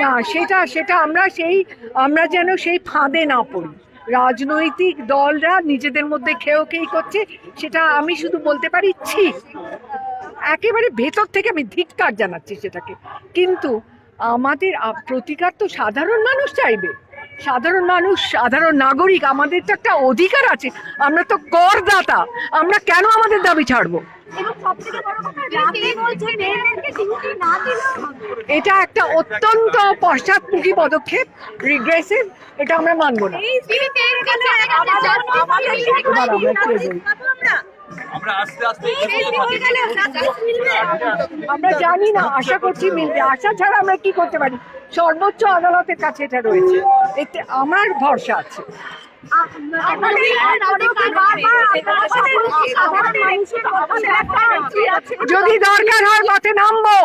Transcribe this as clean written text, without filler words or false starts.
না, সেটা আমরা যেন সেই ফাঁদে না পড়ি। রাজনৈতিক দলরা নিজেদের মধ্যে খেই করছে, সেটা আমি শুধু বলতে পারি ছি, একেবারে ভেতর থেকে আমি ধিক্কার জানাচ্ছি সেটাকে। কিন্তু আমাদের প্রতিকার তো সাধারণ মানুষ চাইবে। সাধারণ মানুষ, সাধারণ নাগরিক, আমাদের তো একটা অধিকার আছে। আমরা তো করদাতা, আমরা কেন আমাদের দাবি ছাড়বো? এটা একটা অত্যন্ত পশ্চাৎমুখী পদক্ষেপ, রিগ্রেসিভ, এটা আমরা মানবো না। আমরা জানি না, আশা করছি মিলবে। আশা ছাড়া আমরা কি করতে পারি? সর্বোচ্চ আদালতের কাছে এটা রয়েছে, এতে আমার ভরসা আছে। যদি দরকার হয় পথে নামবো।